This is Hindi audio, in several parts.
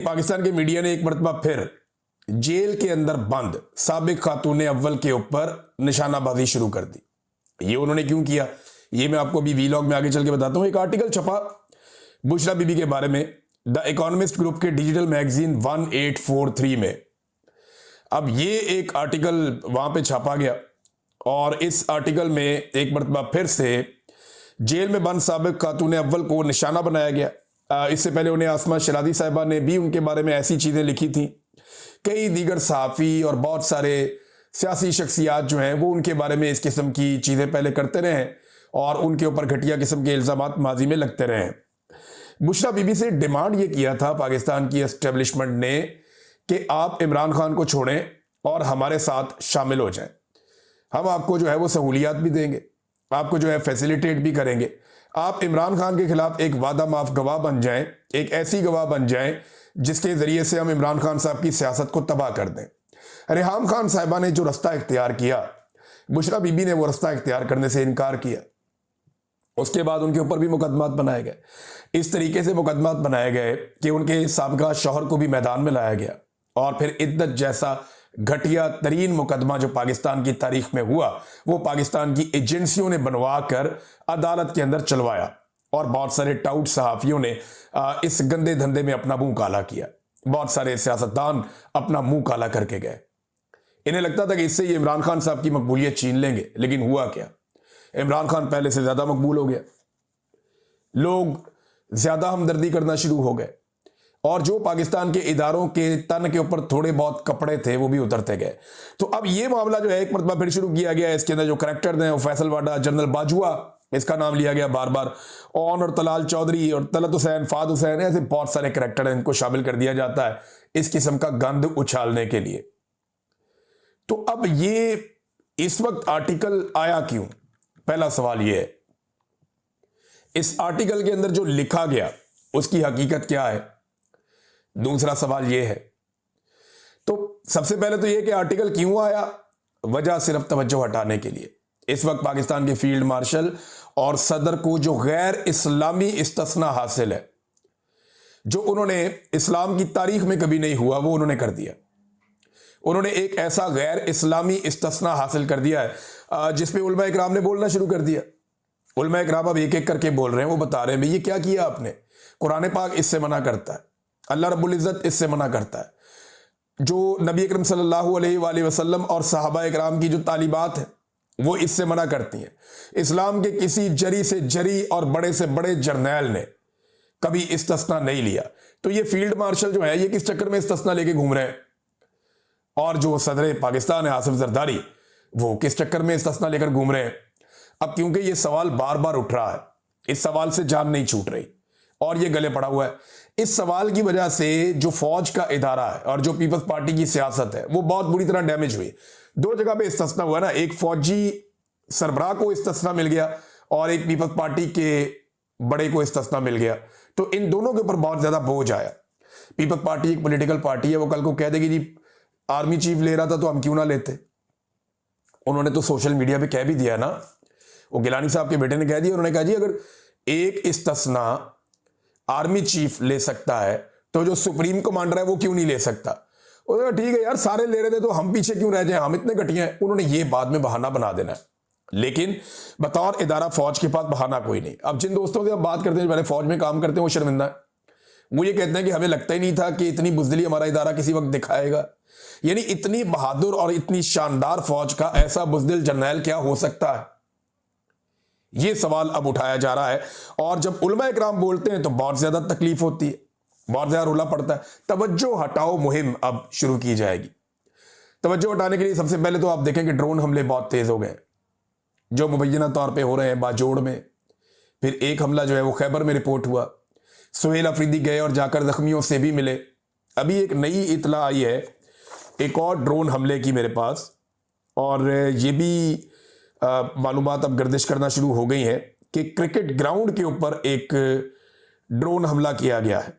पाकिस्तान के मीडिया ने एक मरतबा फिर जेल के अंदर बंद साबिक खातून अव्वल के ऊपर निशानाबाजी शुरू कर दी। ये उन्होंने क्यों किया, ये मैं आपको अभी वीलॉग में आगे चल के बताता हूं। एक आर्टिकल छपा बुशरा बीबी के बारे में द इकोनॉमिस्ट ग्रुप के डिजिटल मैगजीन 1843 में। अब ये एक आर्टिकल वहां पे छापा गया और इस आर्टिकल में एक मरतबा फिर से जेल में बंद साबिक खातून अव्वल को निशाना बनाया गया। इससे पहले उन्हें आसमा शरादी साहिबा ने भी उनके बारे में ऐसी चीज़ें लिखी थी। कई दीगर सहाफ़ी और बहुत सारे सियासी शख्सियात जो हैं वो उनके बारे में इस किस्म की चीज़ें पहले करते रहे हैं और उनके ऊपर घटिया किस्म के इल्ज़ामात माजी में लगते रहे हैं। बुशरा बीबी से डिमांड ये किया था पाकिस्तान की एस्टेब्लिशमेंट ने कि आप इमरान खान को छोड़ें और हमारे साथ शामिल हो जाएं। हम आपको जो है वो सहूलियात भी देंगे, आपको जो है फैसिलिटेट भी करेंगे। आप इमरान खान के खिलाफ एक वादा माफ गवाह बन जाएं, एक ऐसी गवाह बन जाएं जिसके ज़रिए से हम इमरान खान साहब की सियासत को तबाह कर दें। रेहाम खान साहिबा ने जो रास्ता इख्तियार किया, बुशरा बीबी ने वो रास्ता इख्तियार करने से इनकार किया। उसके बाद उनके ऊपर भी मुकदमात बनाए गए। इस तरीके से मुकदमात बनाए गए कि उनके साबका शौहर को भी मैदान में लाया गया और फिर इद्दत जैसा घटिया तरीन मुकदमा जो पाकिस्तान की तारीख में हुआ वो पाकिस्तान की एजेंसियों ने बनवा कर अदालत के अंदर चलवाया और बहुत सारे टाउट सहाफ़ियों ने इस गंदे धंधे में अपना मुंह काला किया। बहुत सारे सियासतदान अपना मुंह काला करके गए। इन्हें लगता था कि इससे ये इमरान खान साहब की मकबूलियत छीन लेंगे, लेकिन हुआ क्या, इमरान खान पहले से ज्यादा मकबूल हो गया। लोग ज्यादा हमदर्दी करना शुरू हो गए और जो पाकिस्तान के इदारों के तन के ऊपर थोड़े बहुत कपड़े थे वो भी उतरते गए। तो अब ये मामला जो है एक मरतबा फिर शुरू किया गया। इसके अंदर जो करैक्टर हैं वो फैसल वाडा, जनरल बाजुआ, इसका नाम लिया गया बार बार, ओन और तलाल चौधरी और तलत हुसैन, फाद हुसैन, ऐसे बहुत सारे करैक्टर हैं, इनको शामिल कर दिया जाता है इस किस्म का गंद उछालने के लिए। तो अब ये इस वक्त आर्टिकल आया क्यों, पहला सवाल ये है। इस आर्टिकल के अंदर जो लिखा गया उसकी हकीकत क्या है, दूसरा सवाल यह है। तो सबसे पहले तो यह कि आर्टिकल क्यों आया, वजह सिर्फ तवज्जो हटाने के लिए। इस वक्त पाकिस्तान के फील्ड मार्शल और सदर को जो गैर इस्लामी इस्तिस्ना हासिल है, जो उन्होंने इस्लाम की तारीख में कभी नहीं हुआ, वो उन्होंने कर दिया। उन्होंने एक ऐसा गैर इस्लामी इस्तिस्ना हासिल कर दिया है जिसपे उलमा इकराम ने बोलना शुरू कर दिया। उलमा इकराम अब एक एक करके बोल रहे हैं, वो बता रहे हैं भाई ये क्या किया आपने। कुरान पाक इससे मना करता है, अल्लाह रब्बुल इज़्ज़त इससे मना करता है, जो नबी अकरम सल्लल्लाहु अलैहि वसल्लम और सहाबा इकराम की जो तालीबात है वो इससे मना करती हैं। इस्लाम के किसी जरी से जरी और बड़े से बड़े जर्नैल ने कभी इस्तिस्ना नहीं लिया। तो ये फील्ड मार्शल जो है ये किस चक्कर में इस्तिस्ना लेके घूम रहे हैं, और जो सदर पाकिस्तान है आसिफ जरदारी, वो किस चक्कर में इस्तिस्ना लेकर घूम रहे हैं। अब क्योंकि ये सवाल बार बार उठ रहा है, इस सवाल से जान नहीं छूट रही और ये गले पड़ा हुआ है। इस सवाल की वजह से जो फौज का इदारा है और जो पीपल्स पार्टी की सियासत है वो बहुत बुरी तरह डैमेज हुई। दो जगह पे इस्तिस्ना हुआ ना, एक फौजी सरबराह को इस्तिस्ना मिल गया और एक पीपल्स पार्टी के बड़े को इस्तिस्ना मिल गया। तो इन दोनों के ऊपर बहुत ज्यादा बोझ आया। पीपल्स पार्टी एक पॉलिटिकल पार्टी है, वो कल को कह देगी जी आर्मी चीफ ले रहा था तो हम क्यों ना लेते। उन्होंने तो सोशल मीडिया पे कह भी दिया ना, वो गिलानी साहब के बेटे ने कह दिया, उन्होंने कहा जी अगर एक इस्तिस्ना आर्मी चीफ ले सकता है तो जो सुप्रीम कमांडर है वो क्यों नहीं ले सकता। उन्होंने ठीक है यार, सारे ले रहे थे तो हम पीछे क्यों रह जाए, हम इतने घटिया हैं। उन्होंने ये बाद में बहाना बना देना है, लेकिन बतौर इदारा फौज के पास बहाना कोई नहीं। अब जिन दोस्तों से हम बात करते हैं जो मैंने फौज में काम करते हैं वो शर्मिंदा है। वो ये कहते हैं कि हमें लगता ही नहीं था कि इतनी बुजदिली हमारा इदारा किसी वक्त दिखाएगा। यानी इतनी बहादुर और इतनी शानदार फौज का ऐसा बुजदिल जर्नैल क्या हो सकता है, यह सवाल अब उठाया जा रहा है। और जब उलमा इकराम बोलते हैं तो बहुत ज्यादा तकलीफ होती है, बहुत ज्यादा रोला पड़ता है। तवज्जो हटाओ मुहिम अब शुरू की जाएगी। तवज्जो हटाने के लिए सबसे पहले तो आप देखें कि ड्रोन हमले बहुत तेज हो गए जो मुबैना तौर पे हो रहे हैं बाजोड़ में। फिर एक हमला जो है वो खैबर में रिपोर्ट हुआ, सुहेल अफरीदी गए और जाकर जख्मियों से भी मिले। अभी एक नई इतला आई है एक और ड्रोन हमले की मेरे पास, और ये भी मालूमात अब गर्दिश करना शुरू हो गई हैं कि क्रिकेट ग्राउंड के ऊपर एक ड्रोन हमला किया गया है।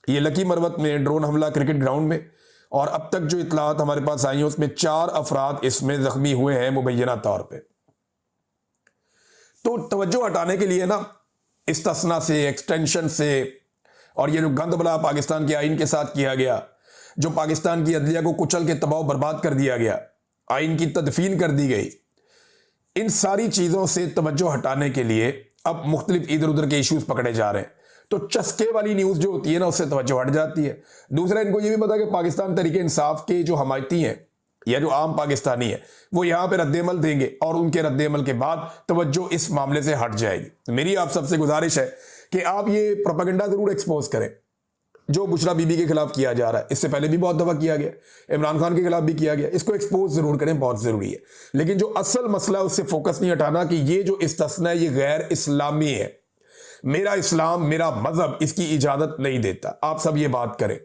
ये लकी मरवत में ड्रोन हमला क्रिकेट ग्राउंड में, और अब तक जो इतलात हमारे पास आई हैं उसमें 4 अफराद इसमें जख्मी हुए हैं मुबैना तौर पे। तो तवज्जो हटाने के लिए ना इस्तिस्ना से, एक्सटेंशन से और ये जो गंदबला पाकिस्तान के आइन के साथ किया गया, जो पाकिस्तान की अदलिया को कुचल के तबाह बर्बाद कर दिया गया, आइन की तदफीन कर दी गई, इन सारी चीज़ों से तवज्जो हटाने के लिए अब मुख्तलिफ इधर उधर के इश्यूज पकड़े जा रहे हैं। तो चस्के वाली न्यूज़ जो होती है ना, उससे तवज्जो हट जाती है। दूसरा, इनको ये भी पता कि पाकिस्तान तरीके इंसाफ के जो हमायती हैं या जो आम पाकिस्तानी है वो यहाँ पे रद्देमल देंगे और उनके रद्देमल के बाद तवज्जो इस मामले से हट जाएगी। मेरी आप सबसे गुजारिश है कि आप ये प्रोपेगेंडा जरूर एक्सपोज करें जो बुशरा बीबी के खिलाफ किया जा रहा है। इससे पहले भी बहुत दफा किया गया, इमरान खान के खिलाफ भी किया गया। इसको एक्सपोज जरूर करें, बहुत जरूरी है। लेकिन जो असल मसला है उससे फोकस नहीं हटाना कि ये जो इस्तिस्ना है ये गैर इस्लामी है, मेरा इस्लाम, मेरा मजहब इसकी इजाजत नहीं देता। आप सब ये बात करें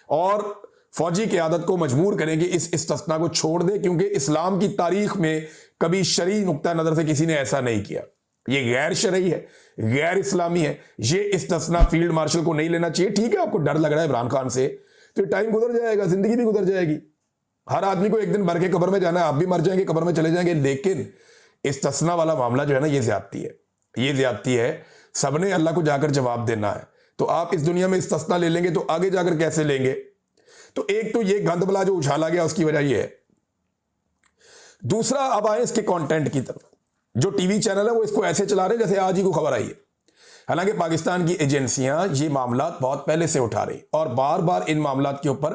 और फौजी क़यादत को मजबूर करेंगे इस इस्तिस्ना को छोड़ दे, क्योंकि इस्लाम की तारीख में कभी शरई नुक्ता नजर से किसी ने ऐसा नहीं किया। ये गैर शरई है, गैर इस्लामी है। ये इस्तिस्ना फील्ड मार्शल को नहीं लेना चाहिए। ठीक है, आपको डर लग रहा है इमरान खान से, तो टाइम गुजर जाएगा, जिंदगी भी गुजर जाएगी। हर आदमी को एक दिन मर के कब्र में जाना है, आप भी मर जाएंगे, कब्र में चले जाएंगे। लेकिन इस्तिस्ना वाला मामला जो है ना, ये ज्यादती है, ये ज्यादती है। सबने अल्लाह को जाकर जवाब देना है। तो आप इस दुनिया में इस्तिस्ना ले लेंगे तो आगे जाकर कैसे लेंगे? तो एक तो ये गंदबला जो उछाला गया उसकी वजह ये है। दूसरा, अब आए इसके कंटेंट की तरफ। जो टीवी चैनल है वो इसको ऐसे चला रहे जैसे आज ही को खबर आई है। हालांकि पाकिस्तान की एजेंसियां ये मामला बहुत पहले से उठा रही और बार बार इन मामला के ऊपर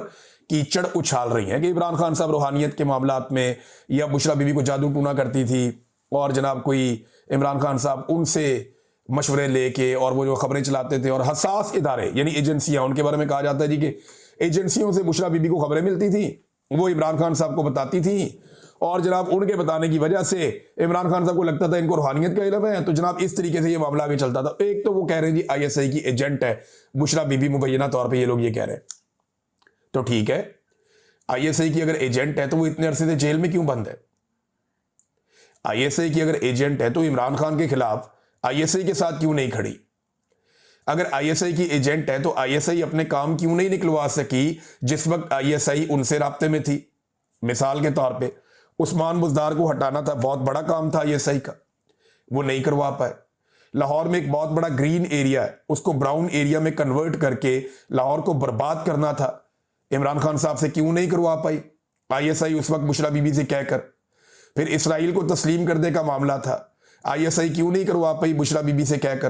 कीचड़ उछाल रही हैं कि इमरान खान साहब रूहानियत के मामला में, या बुशरा बीबी को जादू टूना करती थी और जनाब कोई इमरान खान साहब उनसे मशवरे लेके और वो जो खबरें चलाते थे। और हसास इदारे यानी एजेंसियां, उनके बारे में कहा जाता है जी कि एजेंसियों से बुशरा बीबी को खबरें मिलती थी, वो इमरान खान साहब को बताती थी और जनाब उनके बताने की वजह से इमरान खान साहब को लगता था इनको रूहानियत का इल्म है। तो जनाब इस तरीके से ये मामला आगे चलता था। एक तो वो कह रहे हैं जी आईएसआई की एजेंट है बुशरा बीबी, मुबैना तौर पे ये लोग ये कह रहे हैं। तो ठीक है, आईएसआई की अगर एजेंट है तो वो इतने अरसे से जेल में क्यों बंद है? आईएसआई की अगर एजेंट है तो इमरान खान के खिलाफ आईएसआई के साथ क्यों नहीं खड़ी? अगर आईएसआई की एजेंट है तो आईएसआई अपने काम क्यों नहीं निकलवा सकी जिस वक्त आईएसआई उनसे राब्ते में थी? मिसाल के तौर पे उस्मान बुज़दार को हटाना था, बहुत बड़ा काम था आईएसआई का, वो नहीं करवा पाए। लाहौर में एक बहुत बड़ा ग्रीन एरिया है, उसको ब्राउन एरिया में कन्वर्ट करके लाहौर को बर्बाद करना था, इमरान खान साहब से क्यों नहीं करवा पाई आईएसआई उस वक्त बुशरा बीबी से कहकर? फिर इसराइल को तस्लीम करने का मामला था, आईएसआई क्यों नहीं करवा पाई बुशरा बीबी से कहकर?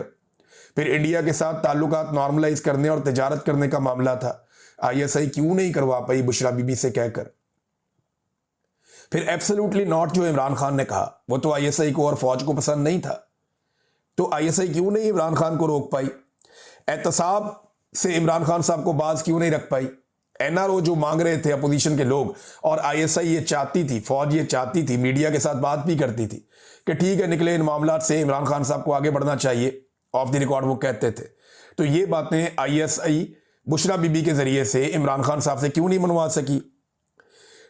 फिर इंडिया के साथ ताल्लुकात नॉर्मलाइज करने और तिजारत करने का मामला था, आईएसआई क्यों नहीं करवा पाई बुशरा बीबी से कहकर? फिर एब्सोल्युटली नॉट जो इमरान खान ने कहा, वो तो आईएसआई को और फौज को पसंद नहीं था, तो आईएसआई क्यों नहीं इमरान खान को रोक पाई? एहतसाब से इमरान खान साहब को बाज क्यों नहीं रख पाई? एनआरओ जो मांग रहे थे अपोजिशन के लोग, और आईएसआई ये चाहती थी, फौज ये चाहती थी, मीडिया के साथ बात भी करती थी कि ठीक है निकले इन मामला से, इमरान खान साहब को आगे बढ़ना चाहिए, ऑफ द रिकॉर्ड वो कहते थे। तो ये बातें आईएसआई बुशरा बीबी के जरिए से इमरान खान साहब से क्यों नहीं मनवा सकी?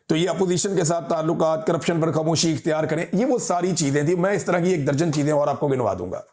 तो ये अपोजिशन के साथ ताल्लुकात, करप्शन पर खामोशी इख्तियार करें, ये वो सारी चीजें थी। मैं इस तरह की एक दर्जन चीजें और आपको गिनवा दूंगा।